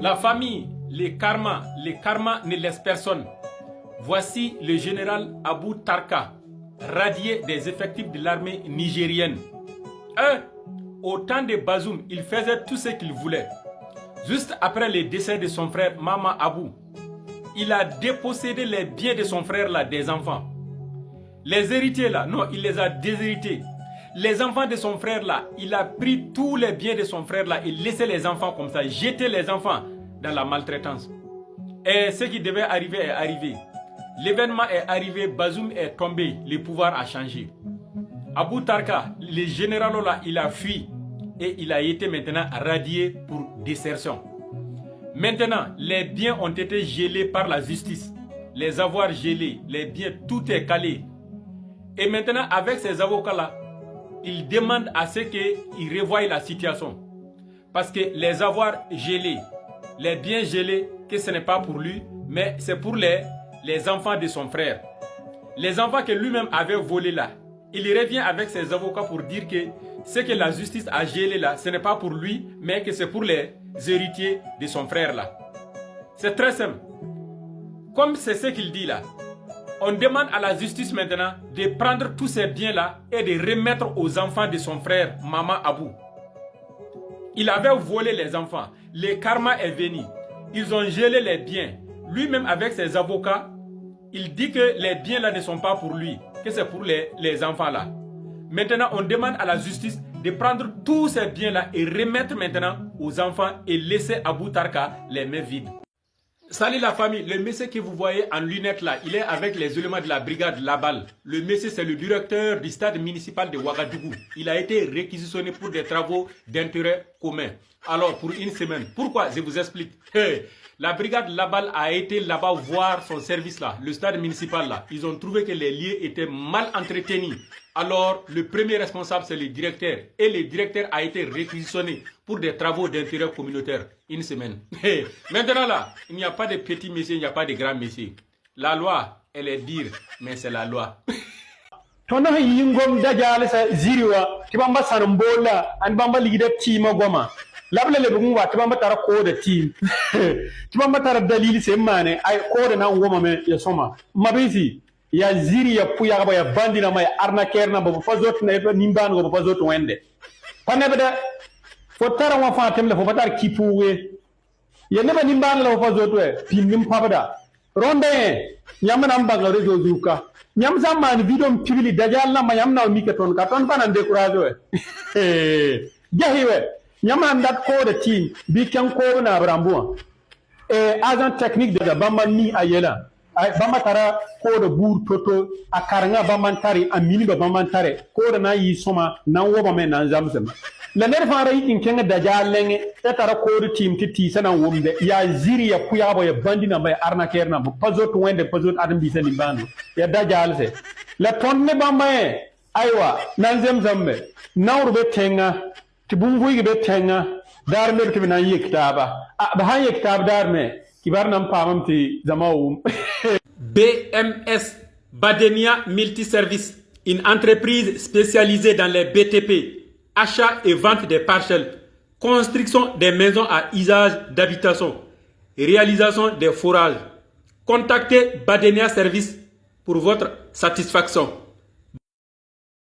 La famille, les karmas ne laissent personne. Voici le général Abou Tarka, radié des effectifs de l'armée nigérienne. Au temps de Bazoum, il faisait tout ce qu'il voulait. Juste après le décès de son frère Mama Abou, il a dépossédé les biens de son frère là, des enfants. Les héritiers là, non, il les a déshérités. Les enfants de son frère là, il a pris tous les biens de son frère là et laissé les enfants comme ça, jeté les enfants dans la maltraitance. Et ce qui devait arriver est arrivé. L'événement est arrivé, Bazoum est tombé, le pouvoir a changé. Abou Tarka, le général là, il a fui et il a été maintenant radié pour désertion. Maintenant, les biens ont été gelés par la justice. Les avoirs gelés, les biens, tout est calé. Et maintenant, avec ces avocats-là, il demande à ce qu'ils revoient la situation. Parce que les avoirs gelés, les biens gelés, que ce n'est pas pour lui, mais c'est pour les enfants de son frère. Les enfants que lui-même avait volés là. Il revient avec ses avocats pour dire que ce que la justice a gelé là, ce n'est pas pour lui, mais que c'est pour les héritiers de son frère là. C'est très simple. Comme c'est ce qu'il dit là, on demande à la justice maintenant de prendre tous ces biens-là et de remettre aux enfants de son frère, Maman Abou. Il avait volé les enfants. Le karma est venu. Ils ont gelé les biens. Lui-même avec ses avocats, il dit que les biens-là ne sont pas pour lui, que c'est pour les enfants-là. Maintenant, on demande à la justice de prendre tous ces biens-là et remettre maintenant aux enfants et laisser Abou Tarka les mains vides. Salut la famille, le monsieur que vous voyez en lunettes là, il est avec les éléments de la brigade Labal. Le monsieur c'est le directeur du stade municipal de Ouagadougou. Il a été réquisitionné pour des travaux d'intérêt commun. Alors pour une semaine, pourquoi? Je vous explique. La brigade Labal a été là-bas voir son service là, le stade municipal là. Ils ont trouvé que les lieux étaient mal entretenus. Alors le premier responsable c'est le directeur. Et le directeur a été réquisitionné pour des travaux d'intérêt communautaire. Une semaine. Maintenant là, il n'y a pas de petits messieurs, il n'y a pas de grands messieurs. La loi, elle est dure, mais c'est la loi. Tona yingom dajale sa ziriwa tibamba sarambola an bamba ligida tima goma labla le bungu tibamba tara ko da team tibamba tara dalili se mane ay ko da na ngoma me ya soma mabisi ya ziri ya puya ba ya bandi na mai arnaqueur na ba fazot na ba nimban go ba fazot wende panne bada fo tara wa fa temle fo patar kipuwe ya ne ba nimban la fazot we pinim pabada ronde nyamana mbanga rezo zuka nyam zaman video pibili dajal na mayam na mi keton ka ton banan décourager jahiwe nyam andat ko de team bi kan ko na brambo agent technique de bamman ni ayela bamba tara ko de bour toto akaranga bamman tari amini bamman tare ko de na yi soma na woba men na zamzam la ner fara yi kenga dajal lenge tara ko de team titi sana womde ya ziri ya kuya bo ya bandina may arnaqueur na pazot wende pazot adam bi sani banu ya dajal se la tonne bamaye aywa nan zamzamme nawrbe tenga tibunguy be tenga darme to na yiktaba ba han yiktab darme kibar nam pamamti zamawum BMS Badenia Multiservice, une entreprise spécialisée dans les BTP, achat et vente des parcelles, construction des maisons à usage d'habitation, réalisation des forages. Contactez Badenia Service pour votre satisfaction.